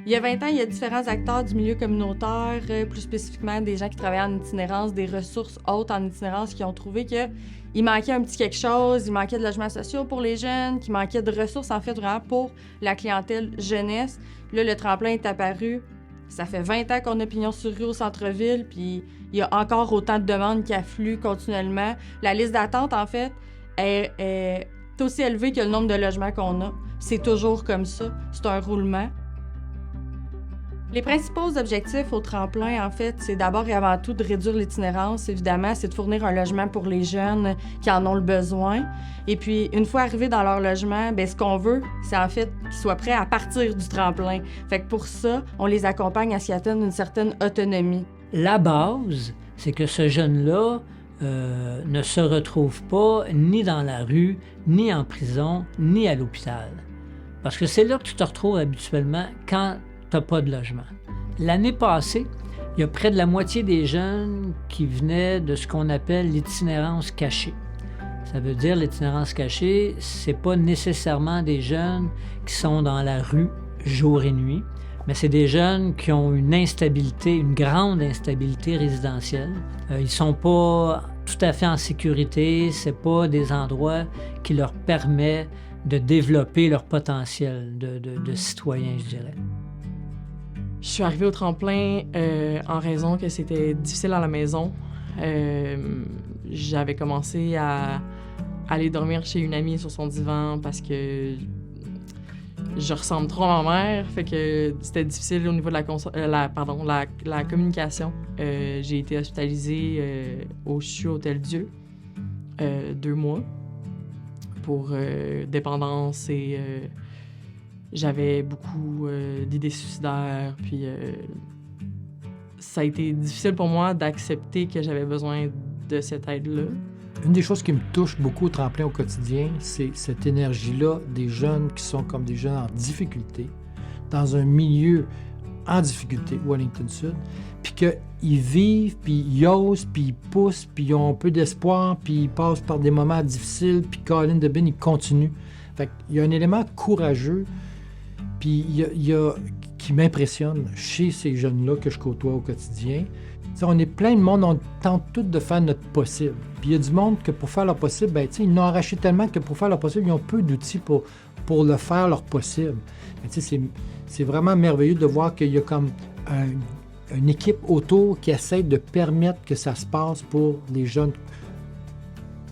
Il y a 20 ans, il y a différents acteurs du milieu communautaire, plus spécifiquement des gens qui travaillaient en itinérance, des ressources hautes en itinérance, qui ont trouvé qu'il manquait un petit quelque chose, il manquait de logements sociaux pour les jeunes, qu'il manquait de ressources, en fait, vraiment pour la clientèle jeunesse. Puis là, le tremplin est apparu. Ça fait 20 ans qu'on a pignon sur rue au centre-ville, puis il y a encore autant de demandes qui affluent continuellement. La liste d'attente, en fait, est aussi élevée que le nombre de logements qu'on a. C'est toujours comme ça. C'est un roulement. Les principaux objectifs au tremplin, en fait, c'est d'abord et avant tout de réduire l'itinérance, évidemment. C'est de fournir un logement pour les jeunes qui en ont le besoin. Et puis, une fois arrivés dans leur logement, bien, ce qu'on veut, c'est en fait qu'ils soient prêts à partir du tremplin. Fait que pour ça, on les accompagne à s'y atteindre une certaine autonomie. La base, c'est que ce jeune-là ne se retrouve pas ni dans la rue, ni en prison, ni à l'hôpital. Parce que c'est là que tu te retrouves habituellement quand tu n'as pas de logement. L'année passée, il y a près de la moitié des jeunes qui venaient de ce qu'on appelle l'itinérance cachée. Ça veut dire l'itinérance cachée, c'est pas nécessairement des jeunes qui sont dans la rue jour et nuit, mais c'est des jeunes qui ont une instabilité, une grande instabilité résidentielle. Ils sont pas tout à fait en sécurité, c'est pas des endroits qui leur permettent de développer leur potentiel de citoyen, je dirais. Je suis arrivée au tremplin en raison que c'était difficile à la maison. J'avais commencé à aller dormir chez une amie sur son divan parce que je ressemble trop à ma mère, fait que c'était difficile au niveau de la communication. J'ai été hospitalisée au CHU Hôtel-Dieu 2 mois pour dépendance et j'avais beaucoup d'idées suicidaires, puis ça a été difficile pour moi d'accepter que j'avais besoin de cette aide-là. Une des choses qui me touche beaucoup au tremplin au quotidien, c'est cette énergie-là des jeunes qui sont comme des jeunes en difficulté, dans un milieu en difficulté, Wellington Sud, puis qu'ils vivent, puis ils osent, puis ils poussent, puis ils ont un peu d'espoir, puis ils passent par des moments difficiles, puis Colin Debin, il continue. Fait qu'il y a un élément courageux, puis qui m'impressionne chez ces jeunes-là que je côtoie au quotidien. T'sais, on est plein de monde, on tente tous de faire notre possible. Puis il y a du monde que pour faire leur possible, ben, ils n'ont arraché tellement que pour faire leur possible, ils ont peu d'outils pour le faire leur possible. C'est vraiment merveilleux de voir qu'il y a comme une équipe autour qui essaie de permettre que ça se passe pour les jeunes.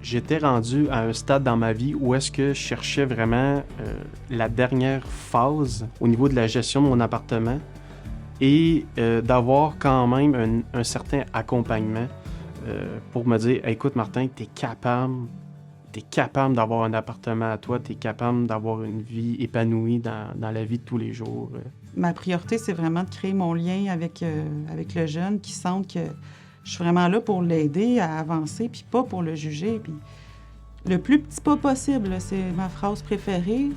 J'étais rendu à un stade dans ma vie où est-ce que je cherchais vraiment la dernière phase au niveau de la gestion de mon appartement et d'avoir quand même un certain accompagnement pour me dire « Écoute, Martin, t'es capable d'avoir un appartement à toi, t'es capable d'avoir une vie épanouie dans la vie de tous les jours. » Ma priorité, c'est vraiment de créer mon lien avec le jeune qui sente que je suis vraiment là pour l'aider à avancer, puis pas pour le juger. Puis le plus petit pas possible, là, c'est ma phrase préférée.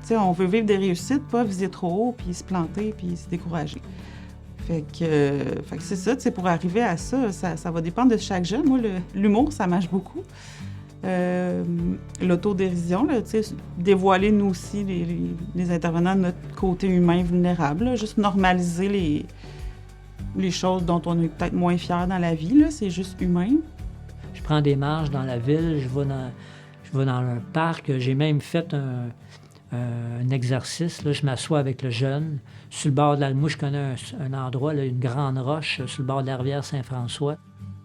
Tu sais, on veut vivre des réussites, pas viser trop haut, puis se planter, puis se décourager. Fait que c'est ça, tu sais, pour arriver à ça, ça va dépendre de chaque jeune. Moi, l'humour, ça marche beaucoup. L'autodérision, là, tu sais, dévoiler nous aussi, les intervenants, notre côté humain vulnérable, là, juste normaliser les choses dont on est peut-être moins fiers dans la vie, là, c'est juste humain. Je prends des marches dans la ville, je vais dans un parc, j'ai même fait un exercice, là, je m'assois avec le jeune, sur le bord de la... Moi, je connais un endroit, là, une grande roche, sur le bord de la rivière Saint-François,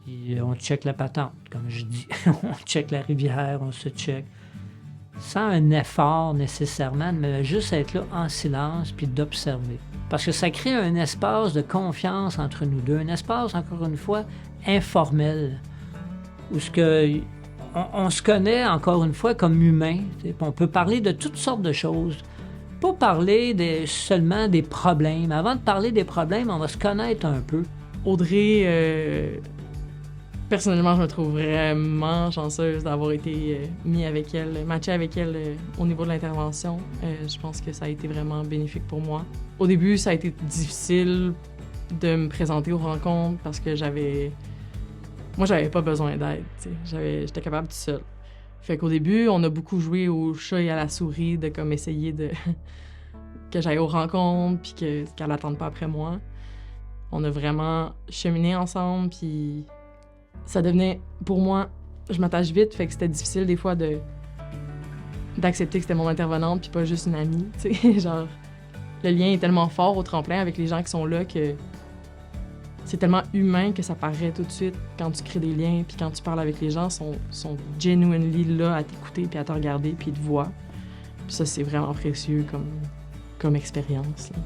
et on check la patente, comme je dis. On check la rivière, on se check. Sans un effort nécessairement, mais juste être là en silence puis d'observer. Parce que ça crée un espace de confiance entre nous deux, un espace, encore une fois, informel, où on se connaît, encore une fois, comme humain. On peut parler de toutes sortes de choses. Pas parler seulement des problèmes. Avant de parler des problèmes, on va se connaître un peu. Audrey, personnellement, je me trouve vraiment chanceuse d'avoir été matchée avec elle au niveau de l'intervention. Je pense que ça a été vraiment bénéfique pour moi. Au début, ça a été difficile de me présenter aux rencontres parce que j'avais pas besoin d'aide. J'étais capable tout seul. Fait qu'au début, on a beaucoup joué au chat et à la souris, de comme essayer que j'aille aux rencontres, puis qu'elle n'attende pas après moi. On a vraiment cheminé ensemble, puis ça devenait, pour moi, je m'attache vite, fait que c'était difficile des fois d'accepter que c'était mon intervenante, puis pas juste une amie, tu sais, genre, le lien est tellement fort au tremplin avec les gens qui sont là que c'est tellement humain que ça paraît tout de suite quand tu crées des liens, puis quand tu parles avec les gens, sont genuinely là à t'écouter, puis à te regarder, puis ils te voient. Puis ça, c'est vraiment précieux comme expérience, là.